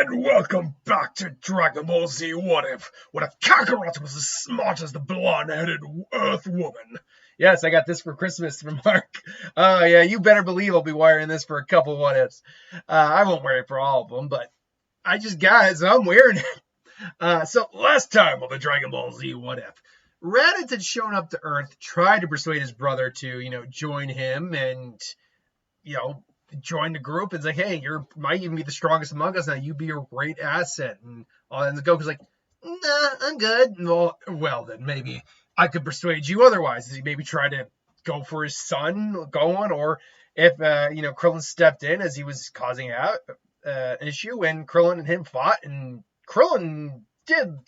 And welcome back to Dragon Ball Z What If Kakarot was as smart as the blonde-headed Earth woman? Yes, I got this for Christmas from Mark. Yeah, you better believe I'll be wearing this for a couple What Ifs. I won't wear it for all of them, but I just got it, so I'm wearing it. So last time on the Dragon Ball Z What If, Raditz had shown up to Earth, tried to persuade his brother to, join him and, join the group. It's like, hey, you might even be the strongest among us now. You'd be a great asset. And the Goku's like, nah, I'm good. Well, then maybe I could persuade you otherwise. Does he maybe try to go for his son going? Or if, Krillin stepped in as he was causing an issue, and Krillin and him fought, and Krillin did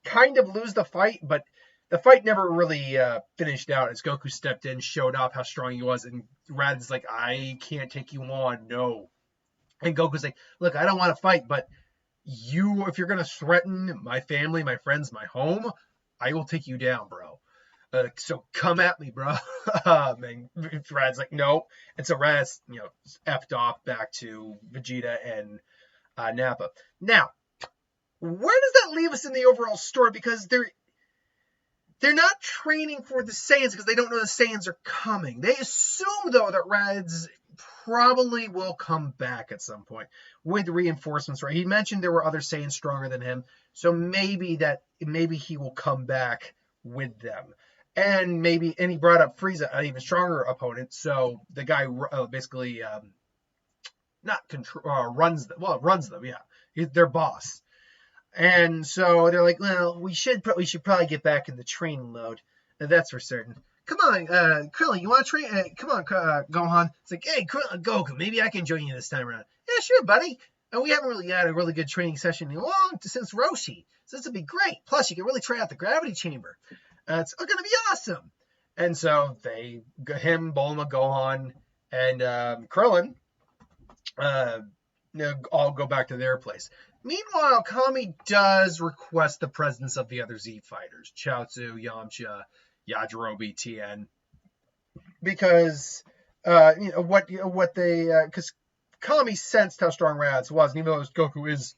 kind of lose the fight, but the fight never really finished out as Goku stepped in, showed off how strong he was, and Raditz's like, I can't take you on, no. And Goku's like, look, I don't want to fight, but if you're going to threaten my family, my friends, my home, I will take you down, bro. So come at me, bro. And Rad's like, no. And so Raditz, effed off back to Vegeta and Nappa. Now, where does that leave us in the overall story? Because they're not training for the Saiyans because they don't know the Saiyans are coming. They assume, though, that Raditz probably will come back at some point with reinforcements, right? He mentioned there were other Saiyans stronger than him, so maybe he will come back with them. And he brought up Frieza, an even stronger opponent, so the guy basically runs them, yeah. He's their boss. And so they're like, well, we should probably get back in the training mode. That's for certain. Come on, Krillin, you want to train? Come on, Gohan. It's like, hey, Krillin, Goku, maybe I can join you this time around. Yeah, sure, buddy. We haven't really had a really good training session since Roshi. So this would be great. Plus, you can really try out the gravity chamber. It's going to be awesome. And so him, Bulma, Gohan, and Krillin all go back to their place. Meanwhile, Kami does request the presence of the other Z fighters, Chaozu, Yamcha, Yajirobe, Tien, because because Kami sensed how strong Raditz was, and even though Goku is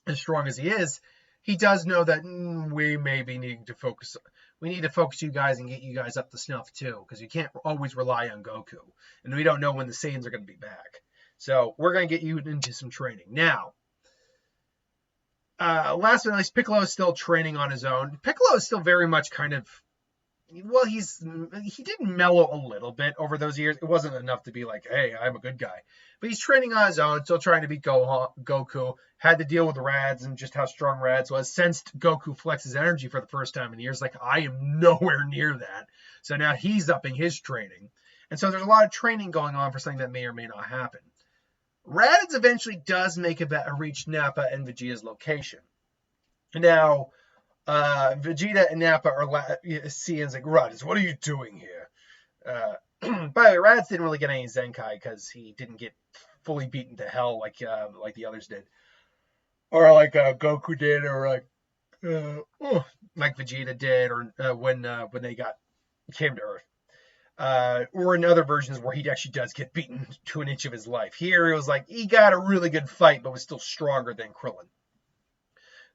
as strong as he is, he does know that we may be needing to focus. We need to focus you guys and get you guys up to snuff too, because you can't always rely on Goku, and we don't know when the Saiyans are going to be back. So we're going to get you into some training now. Last but not least, Piccolo is still training on his own. Piccolo is still very much he did mellow a little bit over those years. It wasn't enough to be like, hey, I'm a good guy. But he's training on his own, still trying to beat Goku. Had to deal with Raditz and just how strong Raditz was. Sensed Goku flex his energy for the first time in years. Like, I am nowhere near that. So now he's upping his training. And so there's a lot of training going on for something that may or may not happen. Raditz eventually does reach Nappa and Vegeta's location. Now, Vegeta and Nappa are seeing like, Raditz, what are you doing here? By the way, Raditz didn't really get any Zenkai because he didn't get fully beaten to hell like the others did, or like Goku did, or like Vegeta did, or when they came to Earth. Or in other versions where he actually does get beaten to an inch of his life. Here, it was like, he got a really good fight, but was still stronger than Krillin.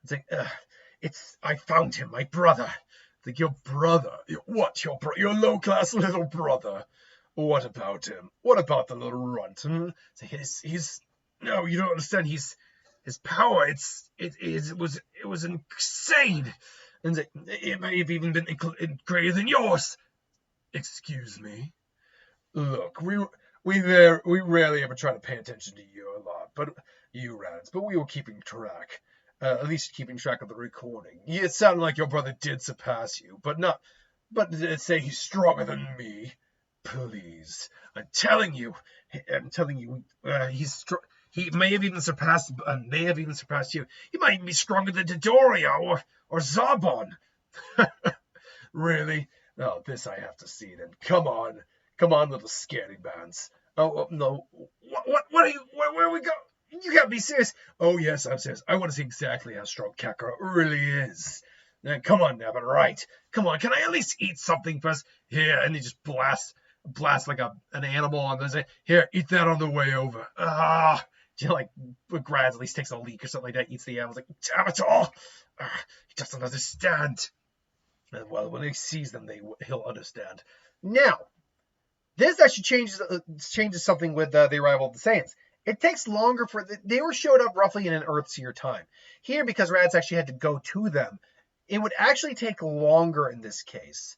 It's like, I found him, my brother. It's like, your brother? What, your low-class little brother? What about him? What about the little runt? It's like, no, you don't understand, his power, it was insane. And it may have even been greater than yours. Excuse me? Look, we rarely ever try to pay attention to you a lot, but Raditz, but we were keeping track. At least keeping track of the recording. It sounded like your brother did surpass you, but say he's stronger than me. Please, I'm telling you, he may have even surpassed you. He might even be stronger than Dodoria or Zarbon. Really? Oh, this I have to see then. Come on, little scaredy bands. Oh no, what are you? Where are we go? You can't be serious. Oh yes, I'm serious. I want to see exactly how strong Kakarot really is. Now, come on, Nappa, right? Come on, can I at least eat something first? Here, and he just blasts like an animal on the. Here, eat that on the way over. like Graz at least takes a leak or something like that, eats the animals. Like, damn it all! He doesn't understand. And well, when he sees them, he'll understand. Now, this actually changes something with the arrival of the Saiyans. It takes longer they were showed up roughly in an Earth's-year time. Here, because Raditz actually had to go to them, it would actually take longer in this case.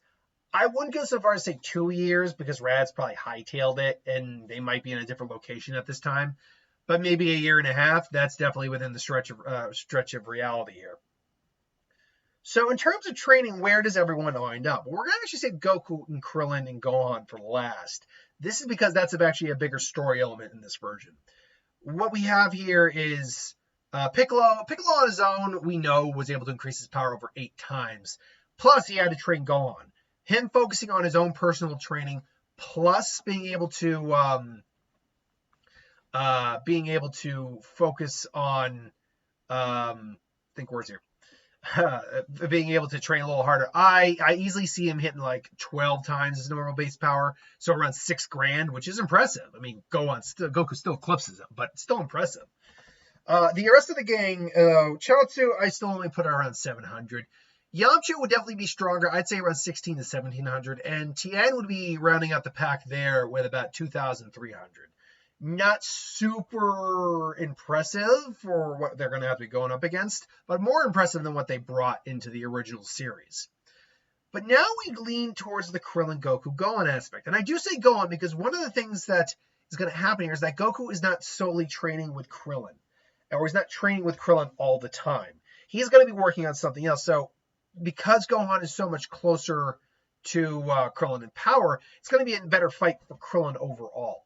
I wouldn't go so far as to say 2 years, because Raditz probably hightailed it, and they might be in a different location at this time. But maybe a year and a half. That's definitely within the stretch of reality here. So in terms of training, where does everyone wind up? We're going to actually say Goku and Krillin and Gohan for last. This is because that's actually a bigger story element in this version. What we have here is Piccolo. Piccolo on his own, we know, was able to increase his power over 8 times. Plus, he had to train Gohan. Him focusing on his own personal training, plus being able to focus on, think words here. Being able to train a little harder. I easily see him hitting like 12 times his normal base power, so around $6,000, which is impressive. I mean, Goku still eclipses him, but still impressive. The rest of the gang, Chaozu, I still only put around 700. Yamcha would definitely be stronger. I'd say around 16 to 1700, and Tien would be rounding out the pack there with about 2,300. Not super impressive for what they're going to have to be going up against, but more impressive than what they brought into the original series. But now we lean towards the Krillin Goku Gohan aspect. And I do say Gohan because one of the things that is going to happen here is that Goku is not solely training with Krillin, or he's not training with Krillin all the time. He's going to be working on something else. So because Gohan is so much closer to Krillin in power, it's going to be a better fight for Krillin overall.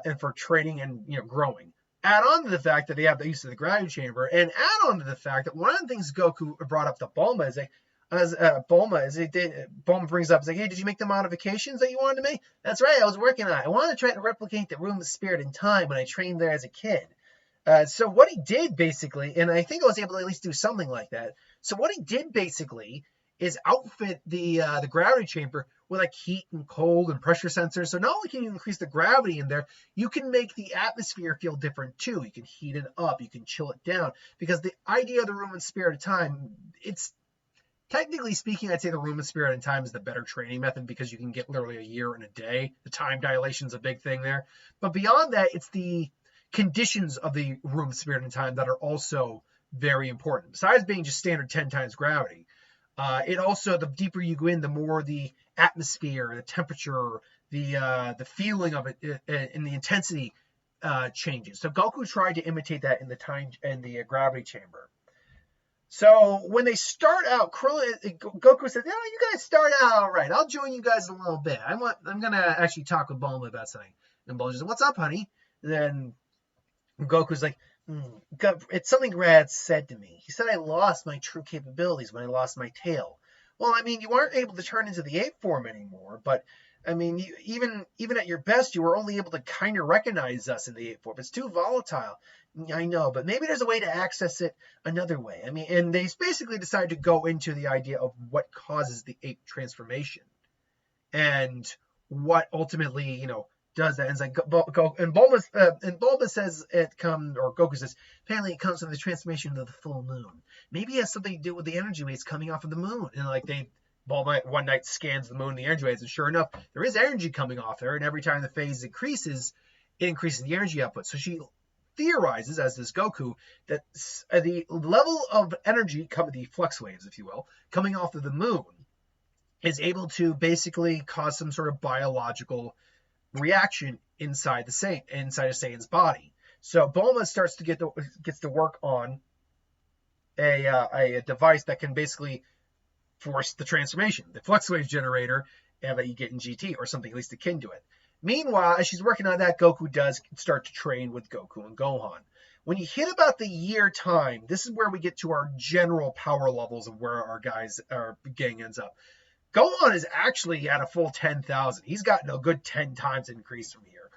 And for training and growing. Add on to the fact that they have the use of the gravity chamber, and add on to the fact that one of the things Goku brought up to Bulma Bulma brings up, is like, hey, did you make the modifications that you wanted to make? That's right, I was working on it. I wanted to try to replicate the room of spirit in time when I trained there as a kid. So what he did basically, and I think I was able to at least do something like that. So what he did basically is outfit the gravity chamber with like heat and cold and pressure sensors. So not only can you increase the gravity in there, you can make the atmosphere feel different too. You can heat it up, you can chill it down. Because the idea of the room and spirit of time, it's technically speaking, I'd say the room and spirit and time is the better training method because you can get literally a year in a day. The time dilation is a big thing there. But beyond that, it's the conditions of the room, spirit, and time that are also very important. Besides being just standard 10 times gravity, it also, the deeper you go in, the more the atmosphere, the temperature, the feeling of it, and the intensity changes. So Goku tried to imitate that in the time and the gravity chamber. So when they start out, Goku said, "Yeah, you guys start out all right. I'll join you guys in a little bit. I'm gonna actually talk with Bulma about something." And Bulma said, "What's up, honey?" And then Goku's like, it's something Rad said to me. He said I lost my true capabilities when I lost my tail. Well, I mean, you aren't able to turn into the ape form anymore, but I mean, even at your best, you were only able to kind of recognize us in the ape form. It's too volatile. I know, but maybe there's a way to access it another way. I mean, and they basically decided to go into the idea of what causes the ape transformation and what ultimately, does that. And it's like, and Bulma says Goku says, apparently it comes from the transformation of the full moon. Maybe it has something to do with the energy waves coming off of the moon. And like Bulma one night scans the moon, the energy waves, and sure enough, there is energy coming off there. And every time the phase increases, it increases the energy output. So she theorizes, as does Goku, that the level of energy, the flux waves, if you will, coming off of the moon is able to basically cause some sort of biological reaction inside a Saiyan's body. So Bulma gets to work on a device that can basically force the transformation, the flux wave generator that you get in GT, or something at least akin to it. Meanwhile, as she's working on that, Goku does start to train with Goku and Gohan. When you hit about the year time, this is where we get to our general power levels of where our gang ends up. Gohan is actually at a full 10,000. He's gotten a good 10 times increase from here.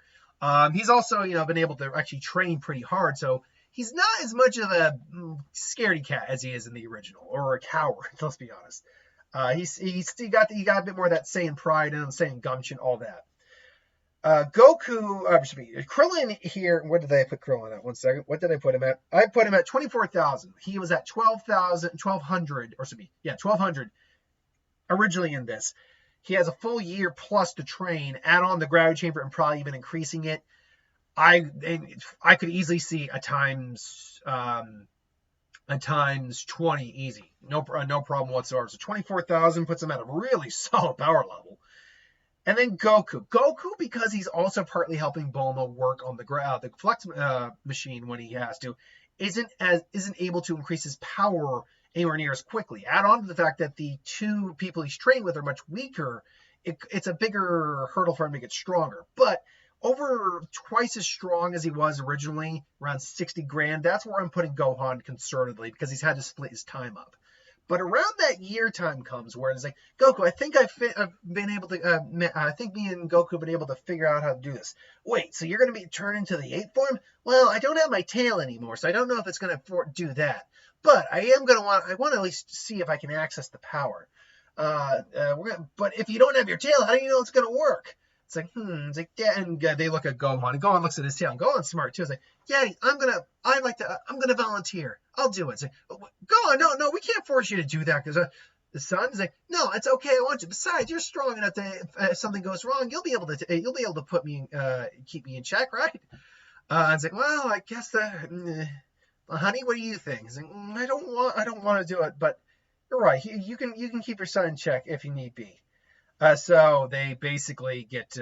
He's also, been able to actually train pretty hard, so he's not as much of a scaredy cat as he is in the original, or a coward. Let's be honest. He got a bit more of that Saiyan pride and Saiyan gumption, all that. Goku, Krillin here. What did I put Krillin at? 1 second. What did I put him at? I put him at 24,000. He was at 12,000, 1,200, or excuse me, yeah, 1,200 originally in this. He has a full year plus to train, add on the gravity chamber, and probably even increasing it. I could easily see a times 20 easy, no problem whatsoever. So 24,000 puts him at a really solid power level. And then Goku, because he's also partly helping Bulma work on the flex machine when he has to, isn't able to increase his power anywhere near as quickly. Add on to the fact that the two people he's training with are much weaker. It's a bigger hurdle for him to get stronger. But over twice as strong as he was originally, around 60 grand, that's where I'm putting Gohan conservatively, because he's had to split his time up. But around that year time comes where it's like, Goku, I think I've been able to, I think me and Goku have been able to figure out how to do this. Wait, so you're going to be turned into the 8 form? Well, I don't have my tail anymore, so I don't know if it's going to do that. But I want to at least see if I can access the power. But if you don't have your tail, how do you know it's going to work? It's like, yeah, and they look at Gohan, and Gohan looks at his tail, and Gohan's smart too. It's like, yeah, I'm gonna volunteer. I'll do it. It's like, Gohan, no, we can't force you to do that, because the son's like, no, it's okay, I want you. Besides, you're strong enough that if something goes wrong, you'll be able to put me, keep me in check, right? It's like, well, I guess honey, what do you think? It's like, I don't want to do it, but you're right. You can keep your son in check if you need be. So they basically get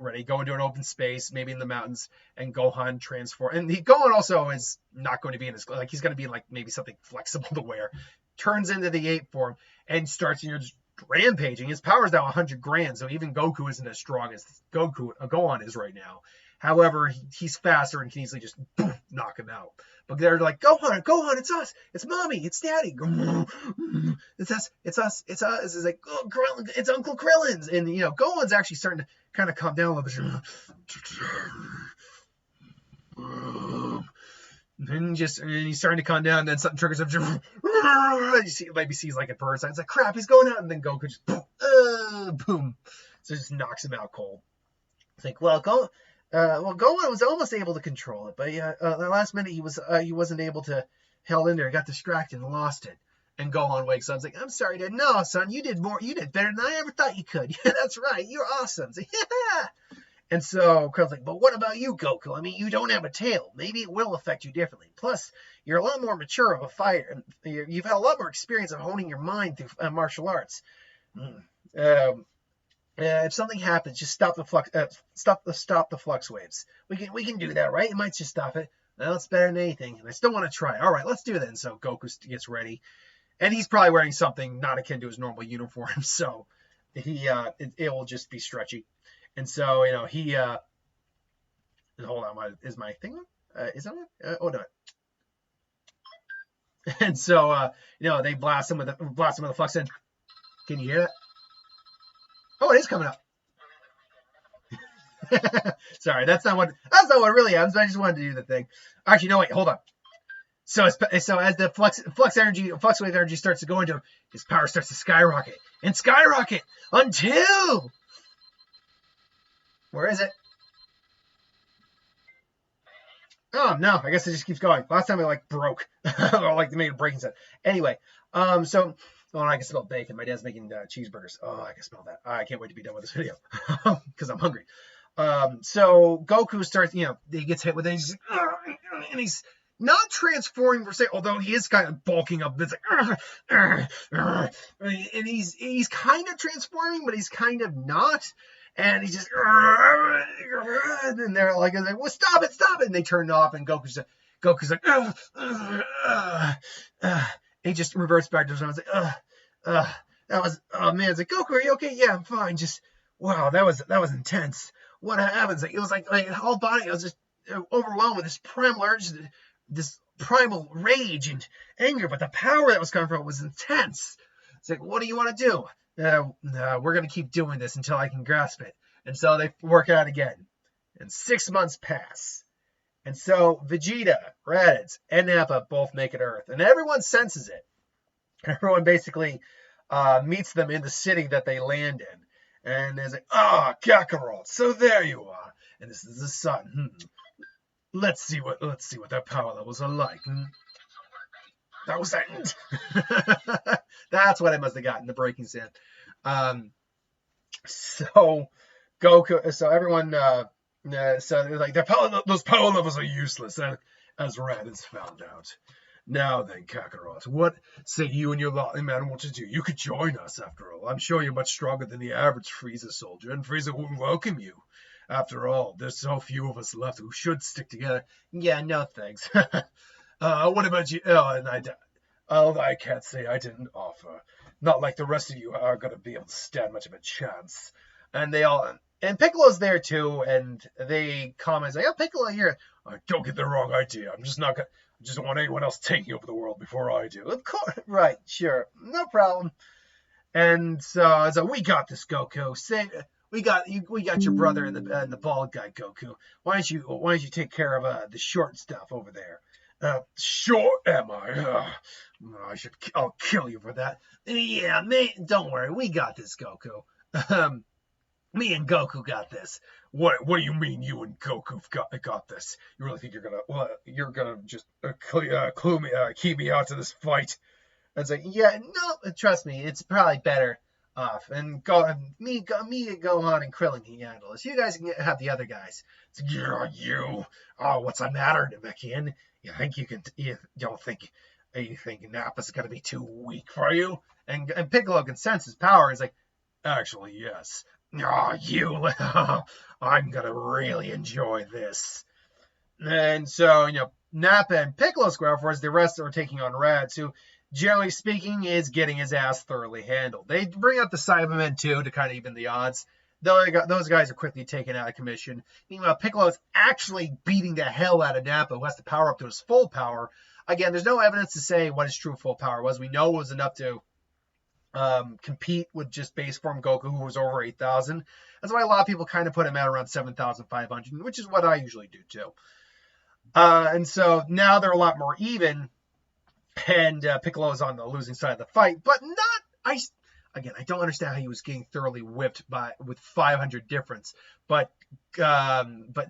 ready, go into an open space, maybe in the mountains, and Gohan transform. And Gohan also is not going to be in his, like, he's going to be in like maybe something flexible to wear. Turns into the 8 form and starts just rampaging. His power is now 100 grand, so even Goku isn't as strong as Gohan is right now. However, he's faster and can easily just knock him out. But they're like, Gohan, it's us, it's mommy, it's daddy, it's us. It's like, oh, Krillin, it's Uncle Krillin's. And Gohan's actually starting to kind of calm down a little bit. And he's starting to calm down, and then something triggers him. Maybe sees like a person. It's like, crap, he's going out, and then Goku just boom. So it just knocks him out cold. It's like, Gohan was almost able to control it, but the last minute he wasn't able to held in there, got distracted and lost it. And Gohan wakes up. It's like, I'm sorry, Dad. No, son, you did better than I ever thought you could. Yeah, that's right. You're awesome. It's like, yeah. And so Krillin's like, but what about you, Goku? I mean, you don't have a tail. Maybe it will affect you differently. Plus, you're a lot more mature of a fighter. You've had a lot more experience of honing your mind through martial arts. If something happens, just stop the flux waves. We can do that, right? It might just stop it. Well, it's better than anything, and I still want to try. All right, let's do that. And so Goku gets ready, and he's probably wearing something not akin to his normal uniform, so it will just be stretchy. And so he hold on, is my thing on? Is that on? Oh no. And so they blast him with the flux in. Can you hear that? Oh, it is coming up. Sorry, that's not what really happens. I just wanted to do the thing. Actually, no, wait, hold on. So as the flux wave energy starts to go into him, his power starts to skyrocket until, where is it? Oh no, I guess it just keeps going. Last time it broke, or they made a breaking sound. Anyway, Oh, I can smell bacon. My dad's making cheeseburgers. Oh, I can smell that. I can't wait to be done with this video because I'm hungry. So Goku starts, he gets hit with it, and he's not transforming per se, although he is kind of bulking up. It's like, and he's kind of transforming, but he's kind of not. And he's just, and they're like, well, stop it, and they turn it off, and Goku's like, he just reverts back to his own. It's like, that was, oh man, it's like, Goku, are you okay? Yeah, I'm fine. Just, wow, that was intense. What happens? It was like whole body, I was just overwhelmed with this primal urge, this primal rage and anger, but the power that was coming from it was intense. It's like, what do you want to do? We're going to keep doing this until I can grasp it. And so they work out again. And 6 months pass. And so Vegeta, Raditz, and Nappa both make it Earth. And everyone senses it. Everyone basically meets them in the city that they land in. And it's like, Kakarot, so there you are. And this is the sun. Let's see what their power levels are like. That was that. That's what I must have gotten, the breaking sand. So Goku, so everyone, so like those power levels are useless, as Red has found out. Now then, Kakarot, what say you and your lolly man want to do? You could join us, after all. I'm sure you're much stronger than the average Frieza soldier, and Frieza will welcome you. After all, there's so few of us left who should stick together. Yeah, no thanks. What about you? I can't say I didn't offer. Not like the rest of you are going to be able to stand much of a chance. And Piccolo's there too, and they comment like, "Oh, Piccolo here." Don't get the wrong idea. I just don't want anyone else taking over the world before I do. Of course, right? Sure, no problem. And so we got this, Goku. We got your brother and the bald guy, Goku. Why don't you take care of the short stuff over there? Short am I? I'll kill you for that. Yeah, don't worry, we got this, Goku. Me and Goku got this. What do you mean you and Goku got this? You really think you're gonna just keep me out to this fight? And it's like, yeah, no, trust me, it's probably better off. And me, Gohan, and Krillin can handle this. You guys can have the other guys. It's like, yeah, you. Oh, what's the matter, Namekian? You don't think Nappa's gonna be too weak for you? And Piccolo can sense his power. He's like, actually, yes. I'm gonna really enjoy this. And so, Nappa and Piccolo square for us. The rest are taking on Raditz, who, generally speaking, is getting his ass thoroughly handled. They bring out the Cybermen too to kind of even the odds. Those guys are quickly taken out of commission. Meanwhile, Piccolo is actually beating the hell out of Nappa, who has to power up to his full power. Again, there's no evidence to say what his true full power was. We know it was enough to compete with just base form Goku, who was over 8,000. That's why a lot of people kind of put him at around 7,500, which is what I usually do too. And so now they're a lot more even, and Piccolo is on the losing side of the fight, but I don't understand how he was getting thoroughly whipped with 500 difference, but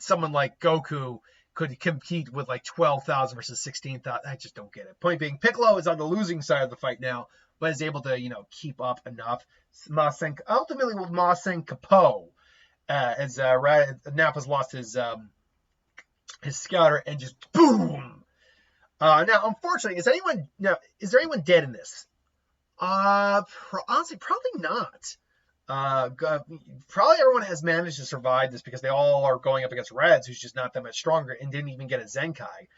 someone like Goku could compete with like 12,000 versus 16,000. I just don't get it. Point being, Piccolo is on the losing side of the fight now, but is able to, keep up enough. Ultimately with Masen Kapo, as Nappa's lost his scouter and just boom. Now, unfortunately, is there anyone dead in this? Honestly, probably not. Probably everyone has managed to survive this because they all are going up against Raditz, who's just not that much stronger and didn't even get a Zenkai.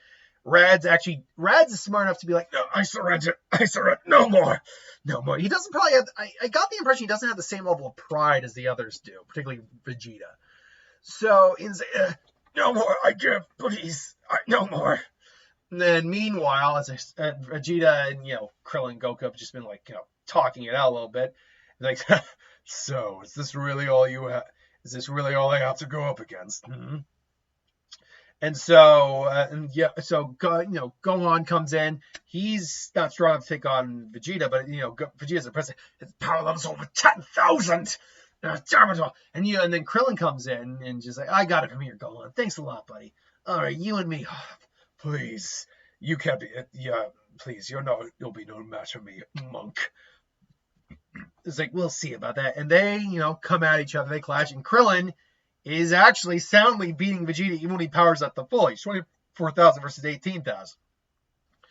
Raditz is smart enough to be like, no, I surrender, no more. He doesn't probably have, I got the impression he doesn't have the same level of pride as the others do, particularly Vegeta. So, no more, I give, please, no more. And then meanwhile, as Vegeta and, Krillin and Goku have just been like, talking it out a little bit. Like, so, is this really all you have? Is this really all I have to go up against? Mm-hmm. And so, Gohan comes in. He's not strong enough to take on Vegeta, but Vegeta's impressive. His power level's over 10,000. Damn it all. And then Krillin comes in and just like, I got it from here, Gohan. Thanks a lot, buddy. All right, you and me. Please, you can't be. Please, you'll be no match for me, monk. It's like, we'll see about that. And they, come at each other. They clash, and Krillin is actually soundly beating Vegeta even when he powers up the full. He's 24,000 versus 18,000.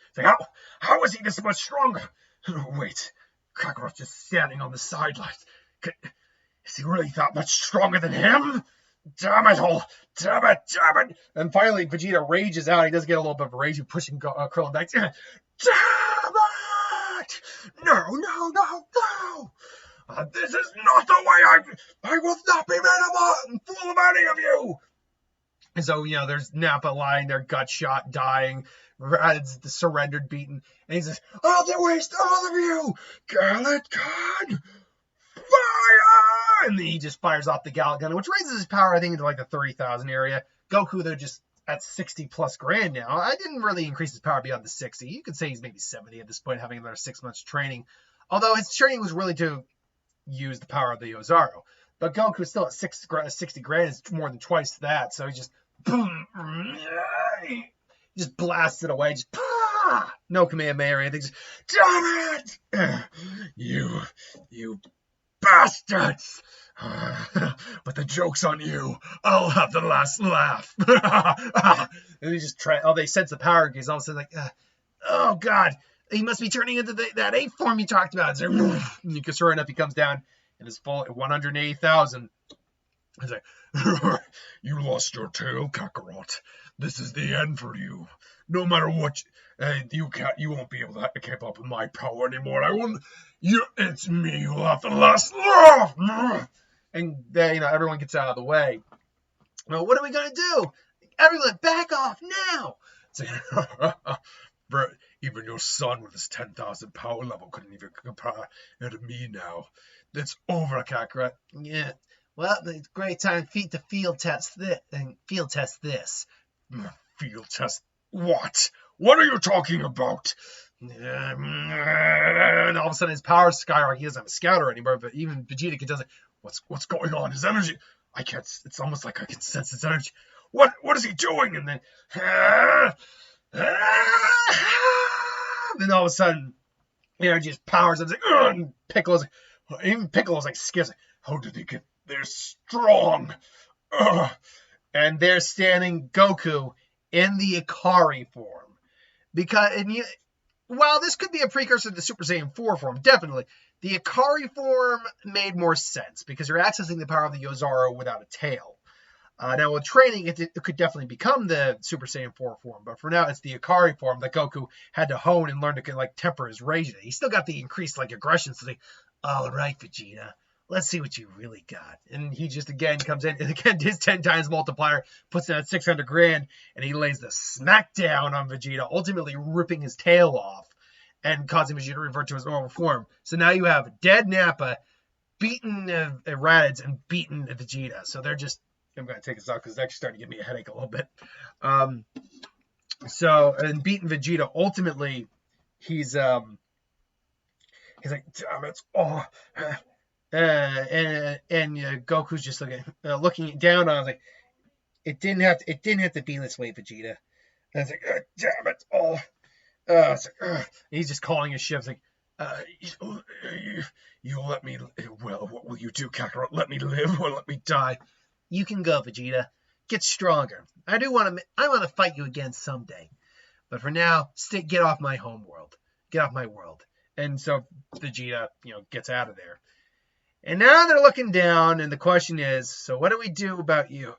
It's like, how is he this much stronger? Wait, Kakarot's just standing on the sidelines. Is he really that much stronger than him? Damn it all! Damn it! And finally, Vegeta rages out. He does get a little bit of rage, pushing Krillin back. Damn it! No! This is not the way I will not be made a fool of any of you! And so, there's Nappa lying there, gut shot, dying. Raditz surrendered, beaten. And he says, I'll waste all of you! Gallet Gun! Fire! And then he just fires off the Gallet Gun, which raises his power, I think, into like the 30,000 area. Goku, they're just at 60 plus grand now. I didn't really increase his power beyond the 60. You could say he's maybe 70 at this point, having another 6 months training. Although his training was really to use the power of the Ozaru. But Goku's still at 60 grand. It's more than twice that. So he just boom, he just blasts it away. Just no Kamehameha or anything. Just, damn it, you bastards. But the joke's on you. I'll have the last laugh. And he just they sense the power because all of a sudden like, oh god, he must be turning into that ape form you talked about. And sure enough, he comes down and is full at 180,000. He's like, you lost your tail, Kakarot. This is the end for you. No matter what, you won't be able to keep up with my power anymore. It's me who'll have the last laugh. And then, everyone gets out of the way. Well, what are we gonna do? Everyone, back off now! Bro, even your son with his 10,000 power level couldn't even compare to me now. It's over, Kakarot. Yeah. Well, it's a great time to field test this. Field test what? What are you talking about? And all of a sudden his power skyrockets. He doesn't have a scouter anymore, but even Vegeta does it. What's going on? His energy. I can't. It's almost like I can sense his energy. What is he doing? And then all of a sudden the energy just powers. It's like, and Piccolo's like skips. How did he get there strong? And they're standing Goku in the Ikari form. While this could be a precursor to the Super Saiyan 4 form, definitely, the Ikari form made more sense because you're accessing the power of the Yozaru without a tail. Now, with training, it could definitely become the Super Saiyan 4 form, but for now, it's the Ikari form that Goku had to hone and learn to temper his rage. He still got the increased aggression, so all right, Vegeta, let's see what you really got. And he just again comes in, and again his 10 times multiplier puts in at 600 grand, and he lays the smackdown on Vegeta, ultimately ripping his tail off and causing Vegeta to revert to his normal form. So now you have dead Nappa, beaten Raditz, and beaten Vegeta. So they're just, I'm going to take this out because it's actually starting to give me a headache a little bit. And beaten Vegeta, ultimately, he's like, damn it, and Goku's just looking down on him, like, it didn't have to be this way, Vegeta. And it's like, damn it, it's like, he's just calling his shit. It's like, you let me. Well, what will you do, Kakarot? Let me live or let me die? You can go, Vegeta. Get stronger. I want to fight you again someday, but for now, get off my home world. Get off my world. And so Vegeta, gets out of there. And now they're looking down, and the question is, so what do we do about you?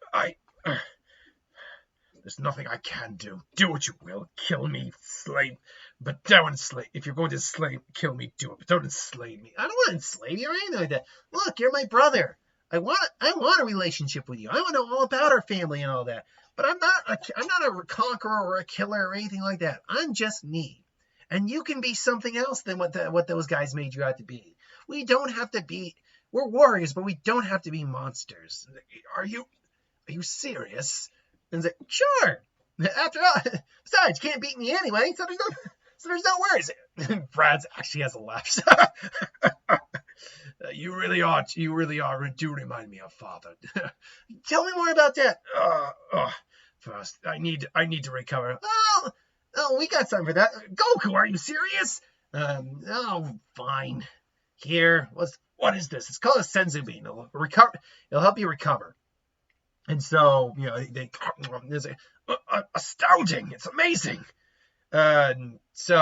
There's nothing I can do. Do what you will. Kill me, slay, but don't enslave. If you're going to kill me, do it, but don't enslave me. I don't want to enslave you or anything like that. Look, you're my brother. I want a relationship with you. I want to know all about our family and all that. But I'm not a conqueror or a killer or anything like that. I'm just me. And you can be something else than what those guys made you out to be. We don't have to be. We're warriors, but we don't have to be monsters. Are you serious? And it's like, sure. After all, besides, you can't beat me anyway, so there's no worries. Brad's actually has a laugh. You really are. Do remind me of father. Tell me more about that. First, I need to recover. Oh, we got something for that. Goku, are you serious? Fine. Here, what is this? It's called a Senzu Bean. It'll help you recover. And so, it's astounding. It's amazing. So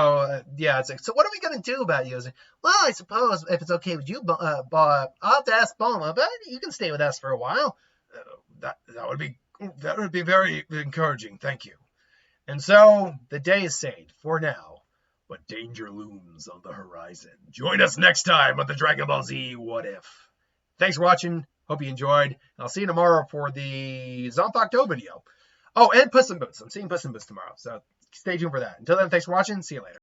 what are we going to do about you? Like, well, I suppose if it's okay with you, I'll have to ask Bulma, but you can stay with us for a while. That would be very encouraging. Thank you. And so the day is saved for now, but danger looms on the horizon. Join us next time on the Dragon Ball Z What If. Thanks for watching. Hope you enjoyed. I'll see you tomorrow for the Zanpakuto video. Oh, and Puss in Boots. I'm seeing Puss in Boots tomorrow, so stay tuned for that. Until then, thanks for watching. See you later.